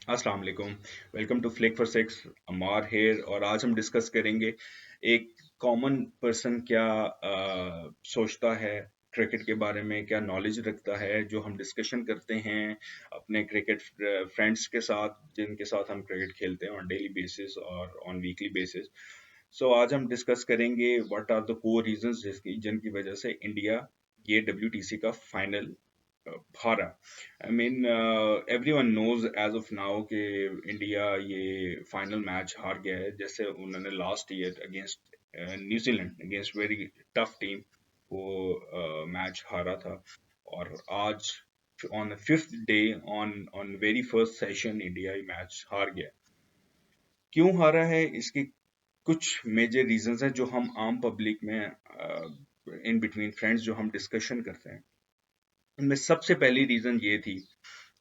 अस्सलाम वालेकुम। Welcome to Flick for Six. Amar here और आज हम डिस्कस करेंगे एक कॉमन पर्सन क्या सोचता है क्रिकेट के बारे में, क्या नॉलेज रखता है, जो हम डिस्कशन करते हैं अपने क्रिकेट फ्रेंड्स के साथ जिनके साथ हम क्रिकेट खेलते हैं ऑन डेली बेसिस और ऑन वीकली बेसिस। सो आज हम डिस्कस करेंगे what are the core reasons जिसकी जिनकी वजह से इंडिया ये WTC का फाइनल हारा। I mean everyone knows as of now कि इंडिया ये फाइनल मैच हार गया है। जैसे उन्होंने last year against New Zealand against very tough team वो मैच हारा था। और आज on fifth day on on very first session India ये मैच हार गया। क्यों हारा है इसकी कुछ मेजर रीजंस हैं जो हम आम पब्लिक में इन बिटवीन फ्रेंड्स जो हम डिस्कशन करते हैं। उनमें सबसे पहली रीजन ये थी,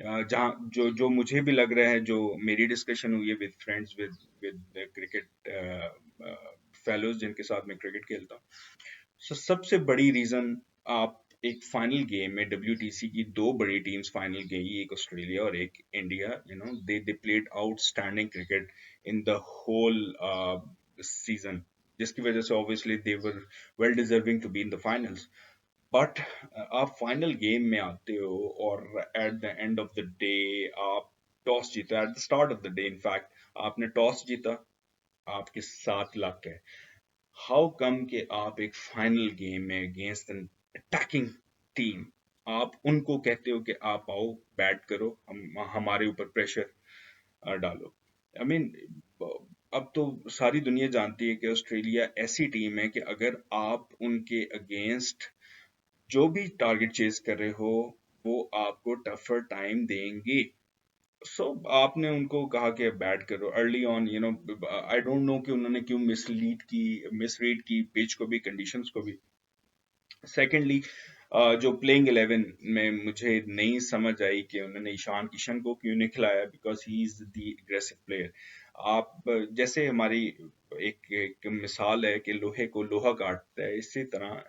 जहाँ जो जो मुझे भी लग रहा है, जो मेरी डिस्कशन हुई है with friends with cricket fellows जिनके साथ मैं क्रिकेट खेलता हूँ। सबसे बड़ी रीजन, आप एक फाइनल गेम में WTC की दो बड़ी टीम्स फाइनल गई, एक ऑस्ट्रेलिया और एक India. They played outstanding cricket in the whole season, जिसकी वजह से obviously they were well deserving to be in the finals. But आप फाइनल गेम में आते हो और at the end of the day आप टॉस जीता, at the start of the day in fact आपने टॉस जीता, आपके 7 लाख है। हाउ कम कि आप एक फाइनल गेम में अगेंस्ट एन अटैकिंग टीम आप उनको कहते हो कि आप आओ बैट करो, हम हमारे ऊपर प्रेशर डालो। आई I मीन अब तो सारी दुनिया जानती है कि ऑस्ट्रेलिया ऐसी टीम है कि अगर आप उनके अगेंस्ट जो भी टारगेट चेज कर रहे हो वो आपको टफर टाइम देंगे। आपने उनको कहा कि बैट करो early on. I don't know कि उन्होंने क्यों मिसरीड की पिच को भी, कंडीशंस को भी। सेकेंडली, जो प्लेइंग 11 में मुझे नहीं समझ आई कि उन्होंने ईशान किशन को क्यों नहीं खिलाया, because he is the aggressive player. आप जैसे हमारी एक मिसाल है कि लोहे को लोहा काटता है, इसी तरह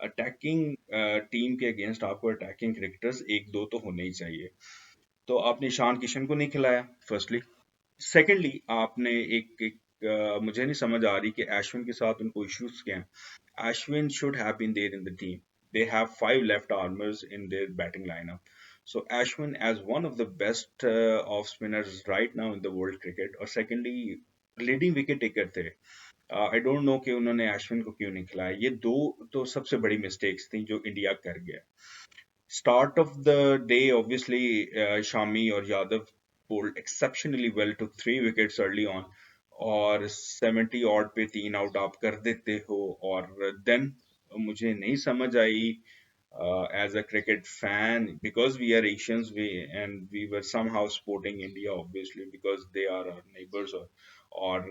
अटैकिंग टीम के अगेंस्ट आपको अटैकिंग क्रिकेटर्स एक दो तो होने ही चाहिए। तो आपने ईशान किशन को नहीं खिलाया फर्स्टली। सेकेंडली, आपने मुझे नहीं समझ आ रही कि अश्विन के साथ उनको इश्यूज क्या हैं। Ashwin should have been there in the team. They have five left armers in their batting lineup. So Ashwin, as one of the best off spinners right now in the world cricket, और secondly leading wicket taker थे। I don't know कि उन्होंने अश्विन को क्यों नहीं खिलाया। ये दो तो सबसे बड़ी मिस्टेक्स थी जो इंडिया कर गया। Start of the day, obviously, Shami or Yadav bowled exceptionally well, took 3 wickets early on, और 70 ऑड पे 3 आउट आप कर देते हो। और देन मुझे नहीं समझ आई as a cricket fan, because we are Asians, we were somehow supporting India, obviously, because they are our neighbors, or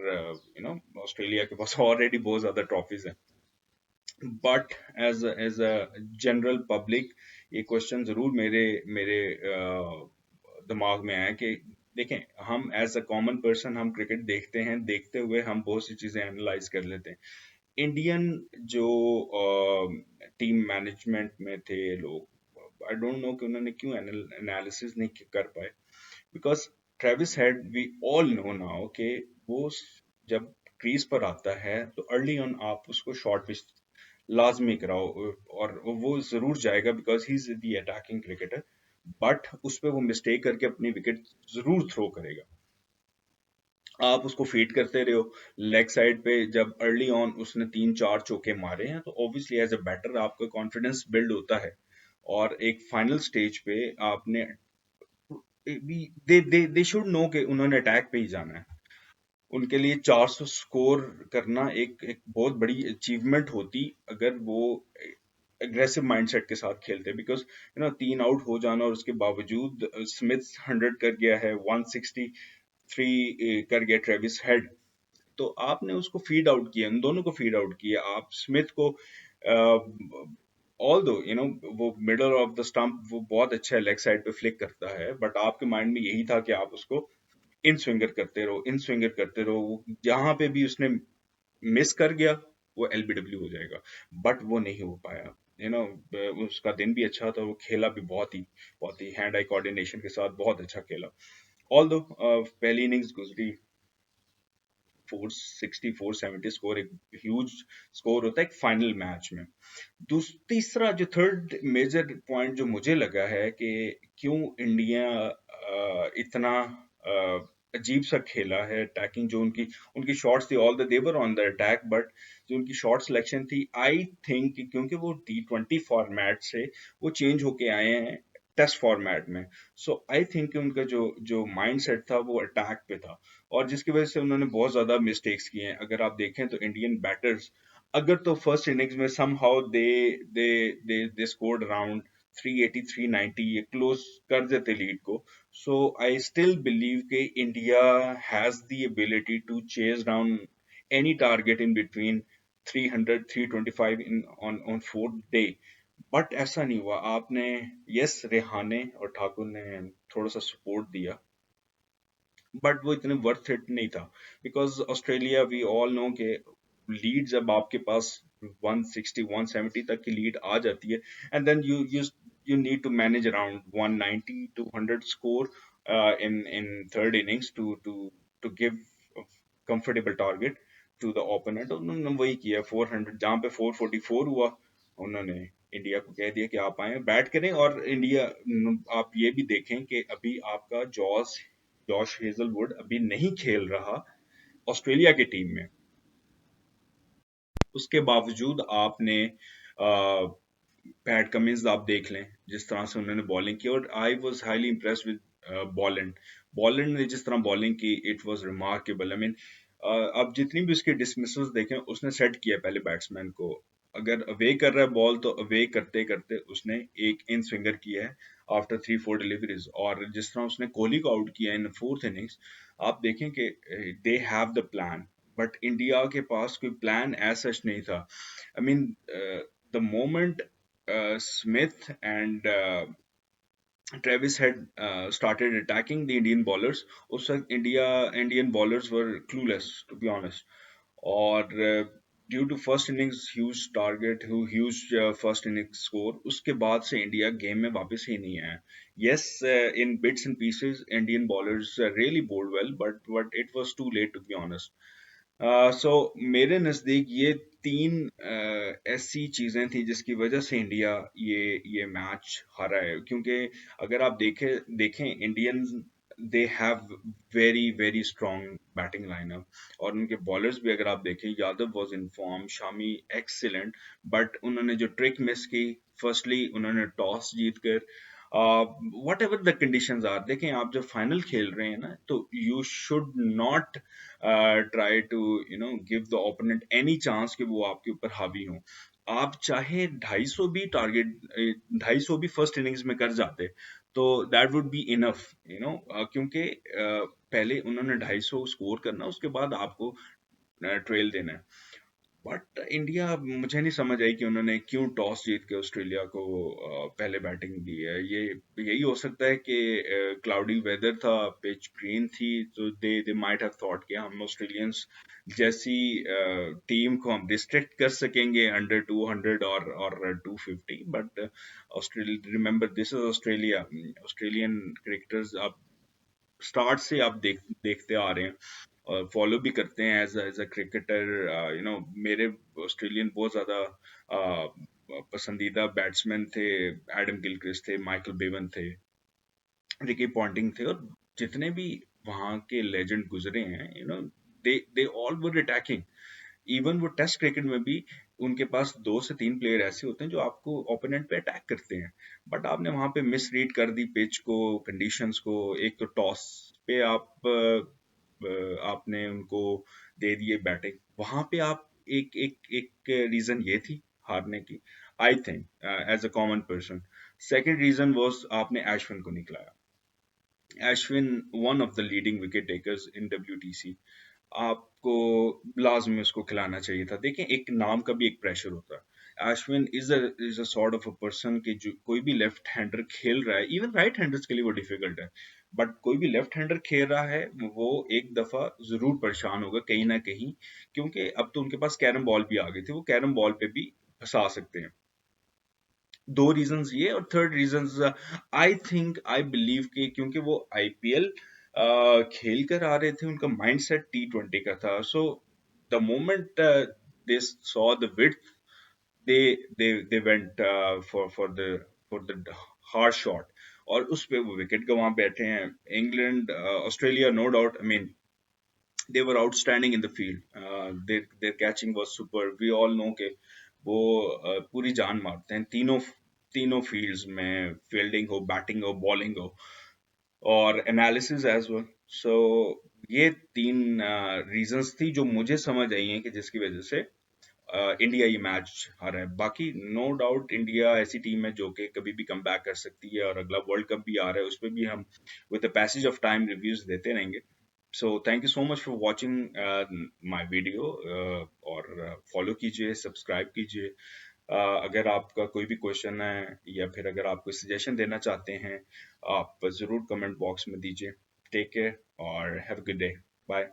Australia के पास already बहुत ज़्यादा trophies हैं। But as a general public ये क्वेश्चन जरूर मेरे मेरे दिमाग में आया कि देखें, हम एज अ कॉमन पर्सन हम क्रिकेट देखते हैं, देखते हुए हम बहुत सी चीजें एनालाइज कर लेते हैं। इंडियन जो टीम मैनेजमेंट में थे लोग, आई डोंट नो कि उन्होंने क्यों एनालिसिस नहीं कर पाए। Because Travis Head, we all know now कि वो जब क्रीज पर आता है तो अर्ली ऑन आप उसको शॉर्ट पिच लाजमी कराओ, और वो जरूर जाएगा because he is the attacking cricketer. But उस पर वो मिस्टेक करके अपनी विकेट जरूर थ्रो करेगा। आप उसको फीड करते रहो लेग साइड पे। जब अर्ली ऑन उसने 3 4 चौके मारे हैं तो ऑब्वियसली एज अ बैटर आपका कॉन्फिडेंस बिल्ड होता है। और एक फाइनल स्टेज पे आपने दे शुड नो कि उन्होंने अटैक पे ही जाना है। उनके लिए 400 स्कोर करना एक बहुत बड़ी अचीवमेंट होती अगर वो एग्रेसिव माइंडसेट के साथ खेलते। बिकॉज 3 आउट हो जाना और उसके बावजूद स्मिथ 100 कर गया है, 163 कर गया ट्रेविस हेड। तो आपने उसको फीड आउट किया, उन दोनों को फीड आउट किया। आप स्मिथ को, ऑल दो वो मिडल ऑफ द स्टंप वो बहुत अच्छा है, लेग साइड पे फ्लिक करता है, बट आपके माइंड में यही था कि आप उसको इन स्विंगर करते रहो, इन स्विंगर करते रहो। जहां पे भी उसने मिस कर गया वो LBW हो जाएगा, बट वो नहीं हो पाया। उसका दिन भी अच्छा था, वो खेला भी बहुत ही हैंड आई कोऑर्डिनेशन के साथ बहुत अच्छा खेला। ऑल दो पहली इनिंग्स गुजरी 460 470 स्कोर, एक ह्यूज स्कोर होता है एक फाइनल मैच में। तीसरा जो थर्ड मेजर पॉइंट जो मुझे लगा है कि क्यों इंडिया इतना अजीब सा खेला है अटैकिंग, जो उनकी उनकी शॉट्स थी, all the devour on the attack, but जो उनकी शॉट सिलेक्शन थी, आई थिंक क्योंकि वो T20 फॉर्मेट से वो चेंज होके आए हैं टेस्ट फॉर्मेट में। सो आई थिंक उनका जो जो माइंड सेट था वो अटैक पे था, और जिसकी वजह से उन्होंने बहुत ज्यादा मिस्टेक्स किए हैं। अगर आप देखें तो इंडियन बैटर्स, अगर तो फर्स्ट इनिंग्स में somehow they they scored around 380 390, ये क्लोज कर देते लीड को। सो आई स्टिल बिलीव कि India has the ability to chase down any target in between 300 325 in on fourth day. But ऐसा नहीं हुआ। आपने, यस, रेहाने और ठाकुर ने थोड़ा सा सपोर्ट दिया, बट वो इतने वर्थ इट नहीं था, because Australia, we all know के लीड जब आपके पास 160 170 तक की लीड आ जाती है, and then you need to manage around 190 200 score in third innings to give a comfortable target to the opponent। उन्होंने वही किया 400, जहाँ पे 444 हुआ, उन्होंने इंडिया को कह दिया कि आप आए बैट करें। और इंडिया, आप ये भी देखें कि अभी आपका जॉश हेजलवुड अभी नहीं खेल रहा ऑस्ट्रेलिया की टीम में। उसके बावजूद आपने पैट कमिंस आप देख लें जिस तरह से उन्होंने बॉलिंग की, और I was highly impressed with Boland. Boland ने जिस तरह बॉलिंग की, it was remarkable. I mean, अब जितनी भी उसके डिसमिसल्स देखें, उसने सेट किया पहले बैट्समैन को। अगर अवे कर रहा है बॉल, तो अवे करते करते उसने एक इन स्विंगर किया है आफ्टर 3 4 डिलीवरीज। और जिस तरह उसने कोहली को आउट किया इन फोर्थ इनिंग्स, आप देखें कि they have the plan, but India के पास कोई प्लान एज सच नहीं था। I mean, the moment Smith and Travis had started attacking the Indian bowlers, उस वक्त Indian bowlers were clueless, to be honest। और due to first innings huge target, huge first innings score, उसके बाद से India game में वापस ही नहीं आया। Yes, in bits and pieces Indian bowlers really bowled well, but it was too late, to be honest. So मेरे नज़दीक ये तीन ऐसी चीज़ें थी जिसकी वजह से इंडिया ये मैच हारा है। क्योंकि अगर आप देखें Indians, they have very very strong batting lineup, और उनके बॉलर्स भी अगर आप देखें, Yadav was in form, Shami excellent, but उन्होंने जो ट्रिक मिस की, फर्स्टली उन्होंने टॉस जीत कर, whatever the conditions are, देखें आप जब फाइनल खेल रहे हैं ना, तो you should not try to give the opponent any chance कि वो आपके ऊपर हावी हो। आप चाहे 250 भी टारगेट, 250 भी फर्स्ट इनिंग्स में कर जाते, तो दैट वुड बी इनफ, क्योंकि पहले उन्होंने 250 स्कोर करना, उसके बाद आपको ट्रेल देना है। बट इंडिया, मुझे नहीं समझ आई कि उन्होंने क्यों टॉस जीत के ऑस्ट्रेलिया को पहले बैटिंग दी है। ये यही हो सकता है कि क्लाउडी वेदर था, पिच ग्रीन थी, तो दे माइट हैव थॉट कि हम ऑस्ट्रेलियंस जैसी टीम को हम डिस्ट्रैक्ट कर सकेंगे अंडर 200 और 250। But Australia, remember this is Australia, Australian cricketers आप स्टार्ट से आप देखते आ रहे हैं और फॉलो भी करते हैं एज अ क्रिकेटर। मेरे ऑस्ट्रेलियन बहुत ज्यादा पसंदीदा बैट्समैन थे, एडम गिलक्रिस्ट थे, माइकल बेवन थे, रिकी पॉन्टिंग थे, और जितने भी वहाँ के लेजेंड गुजरे हैं, they they all were attacking. Even वो टेस्ट क्रिकेट में भी उनके पास 2 से 3 प्लेयर ऐसे होते हैं जो आपको ओपोनेंट पे अटैक करते हैं। बट आपने वहां पे मिस रीड कर दी पिच को, कंडीशंस को। एक तो टॉस पे आपने उनको दे दिए बैटिंग, वहां पे आप एक एक एक रीजन ये थी हारने की, I think, as a common person. Second reason was आपने अश्विन को निकलाया। Ashwin, one of the leading wicket takers in WTC, आपको लाजमी उसको खिलाना चाहिए था। देखें, एक नाम का भी एक प्रेशर होता है। Ashwin is a sort of a person कि जो कोई भी लेफ्ट हैंडर खेल रहा है, इवन राइट हैंडर्स के लिए वो डिफिकल्ट है, बट कोई भी लेफ्ट हैंडर खेल रहा है, वो एक दफा जरूर परेशान होगा कहीं ना कहीं। क्योंकि अब तो उनके पास कैरम बॉल भी आ गई थी, वो कैरम बॉल पे भी फंसा सकते हैं। दो रीजंस ये, और third reasons I think, I believe कि क्योंकि वो आईपीएल खेल कर आ रहे थे, उनका माइंडसेट T20 का था। So the moment they saw the width, they went for the hard shot, और उस पे वो विकेट गंवा बैठे हैं। England, Australia, no doubt, I mean they were outstanding in the field. Their catching was super. We all know कि वो पूरी जान मारते हैं तीनों तीनों फील्ड्स में, फील्डिंग हो, बैटिंग हो, बॉलिंग हो, और एनालिसिस एज वेल। सो ये तीन रीजंस थी जो मुझे समझ आई हैं कि जिसकी वजह से इंडिया ये मैच हारा है। बाकी नो डाउट इंडिया ऐसी टीम है जो कि कभी भी कम बैक कर सकती है, और अगला वर्ल्ड कप भी आ रहा है, उस पर भी हम with the passage of time reviews देते रहेंगे। So thank you so much for watching my video, और फॉलो कीजिए, सब्सक्राइब कीजिए। अगर आपका कोई भी क्वेश्चन है, या फिर अगर आप कोई सजेशन देना चाहते हैं, आप ज़रूर कमेंट बॉक्स में दीजिए। टेक केयर और have a good day. Bye.